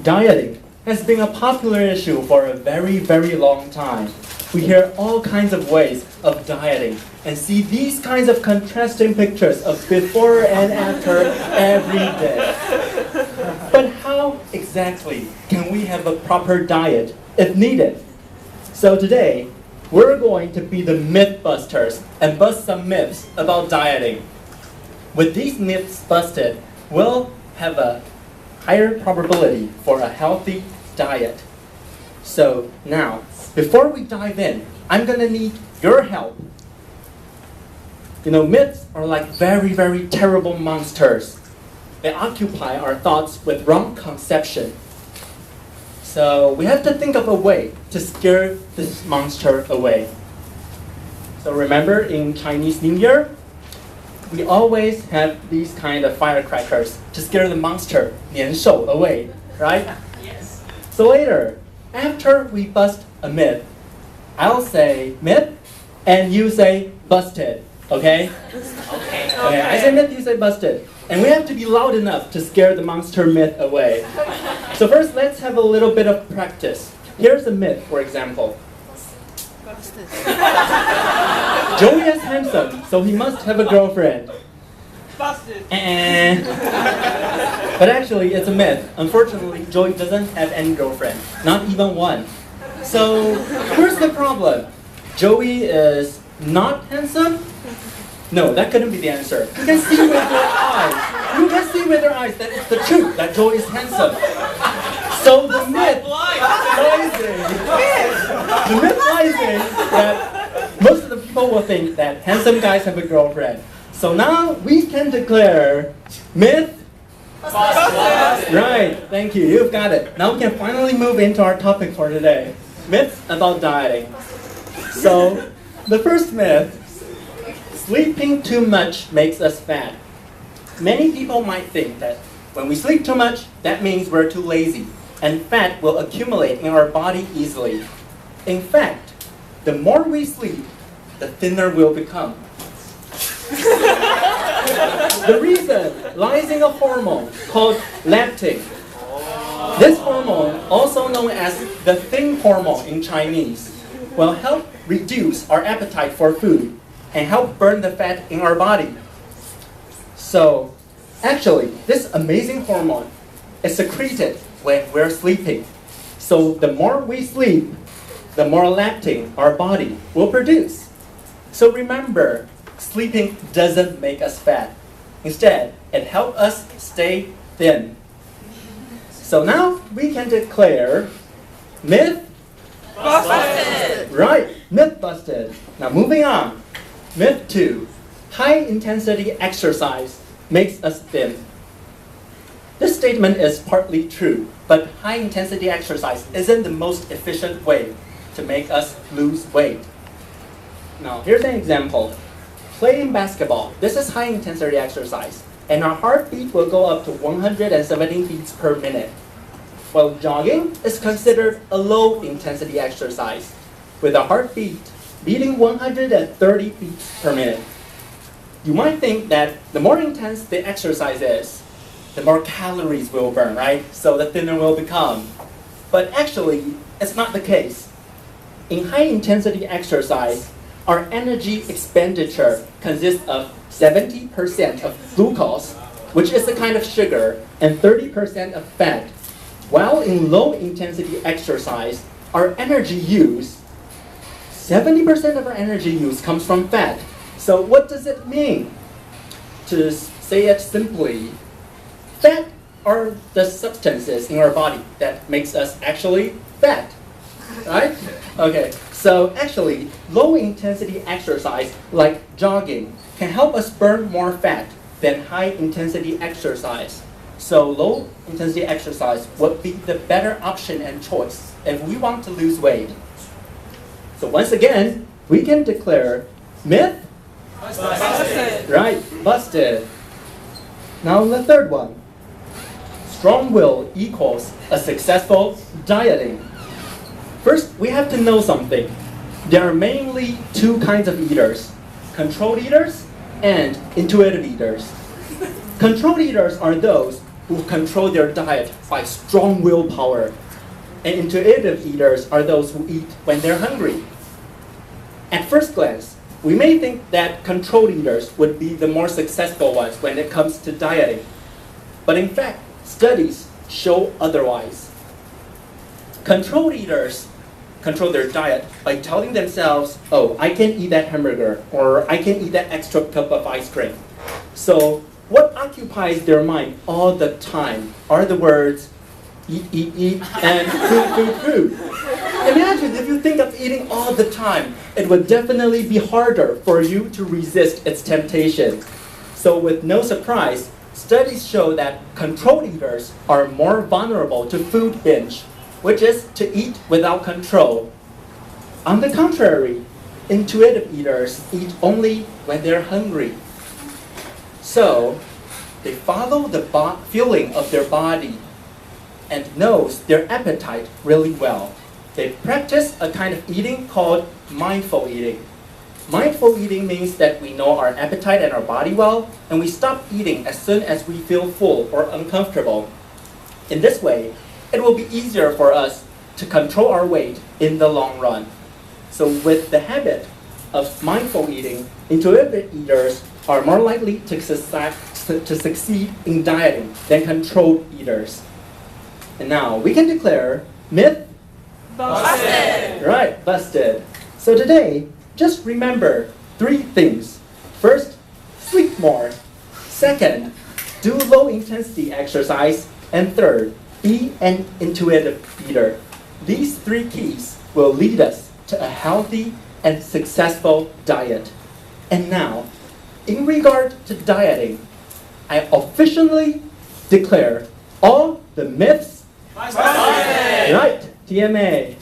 Dieting has been a popular issue for a very, very long time. We hear all kinds of ways of dieting and see these kinds of contrasting pictures of before and after every day. But how exactly can we have a proper diet if needed? So today, we're going to be the myth busters and bust some myths about dieting. With these myths busted, we'll have a higher probability for a healthy diet. So now, before we dive in, I'm going to need your help. You know, myths are like very, very terrible monsters. They occupy our thoughts with wrong conception. So we have to think of a way to scare this monster away. So remember in Chinese New Year, we always have these kind of firecrackers to scare the monster, 年兽, away, right? Yes. So later, after we bust a myth, I'll say myth, and you say busted, okay? Okay, I say myth, you say busted. And we have to be loud enough to scare the monster myth away. So first, let's have a little bit of practice. Here's a myth, for example. Joey is handsome, so he must have a girlfriend. Busted. But actually, it's a myth. Unfortunately, Joey doesn't have any girlfriend, not even one. So here's the problem. Joey is not handsome? No, that couldn't be the answer. You can see with your eyes. You can see with your eyes that it's the truth that Joey is handsome. So the myth lies in that most of the people will think that handsome guys have a girlfriend. So now we can declare myth busted. Right, thank you, you've got it. Now we can finally move into our topic for today. Myths about dieting. So the first myth, sleeping too much makes us fat. Many people might think that when we sleep too much, that means we're too lazy, and fat will accumulate in our body easily. In fact, the more we sleep, the thinner we'll become. The reason lies in a hormone called leptin. This hormone, also known as the thin hormone in Chinese, will help reduce our appetite for food and help burn the fat in our body. So, actually, this amazing hormone is secreted when we're sleeping. So the more we sleep, the more leptin our body will produce. So remember, sleeping doesn't make us fat. Instead, it helps us stay thin. So now we can declare myth Busted. Right, myth busted. Now moving on. Myth 2. High intensity exercise makes us thin. This statement is partly true, but high intensity exercise isn't the most efficient way to make us lose weight. Now here's an example. Playing basketball, this is high intensity exercise, and our heartbeat will go up to 170 beats per minute. While jogging is considered a low intensity exercise, with a heartbeat beating 130 beats per minute. You might think that the more intense the exercise is, the more calories we'll burn, right? So the thinner we'll become. But actually, it's not the case. In high intensity exercise, our energy expenditure consists of 70% of glucose, which is a kind of sugar, and 30% of fat. While in low intensity exercise, our energy use, 70% of our energy use comes from fat. So what does it mean? To say it simply, fat are the substances in our body that makes us actually fat, right? Okay, so actually, low intensity exercise like jogging can help us burn more fat than high intensity exercise. So low intensity exercise would be the better option and choice if we want to lose weight. So once again, we can declare myth Busted. right, busted. Now the third one. Strong will equals a successful dieting. First, we have to know something. There are mainly two kinds of eaters, controlled eaters and intuitive eaters. Controlled eaters are those who control their diet by strong willpower. And intuitive eaters are those who eat when they're hungry. At first glance, we may think that controlled eaters would be the more successful ones when it comes to dieting. But in fact, studies show otherwise. Controlled eaters control their diet by telling themselves, oh, I can eat that hamburger, or I can eat that extra cup of ice cream. So what occupies their mind all the time are the words, eat, and food. Imagine if you think of eating all the time, it would definitely be harder for you to resist its temptation. So with no surprise, studies show that controlled eaters are more vulnerable to food binge, which is to eat without control. On the contrary, intuitive eaters eat only when they're hungry. So they follow the feeling of their body and knows their appetite really well. They practice a kind of eating called mindful eating. Mindful eating means that we know our appetite and our body well, and we stop eating as soon as we feel full or uncomfortable. In this way, it will be easier for us to control our weight in the long run. So with the habit of mindful eating, intuitive eaters are more likely to succeed in dieting than controlled eaters. And now we can declare myth Busted! Right, busted. So today, just remember 3 things. First, sleep more. Second, do low-intensity exercise. And third, be an intuitive eater. These 3 keys will lead us to a healthy and successful diet. And now, in regard to dieting, I officially declare all the myths Busted! right. TMA.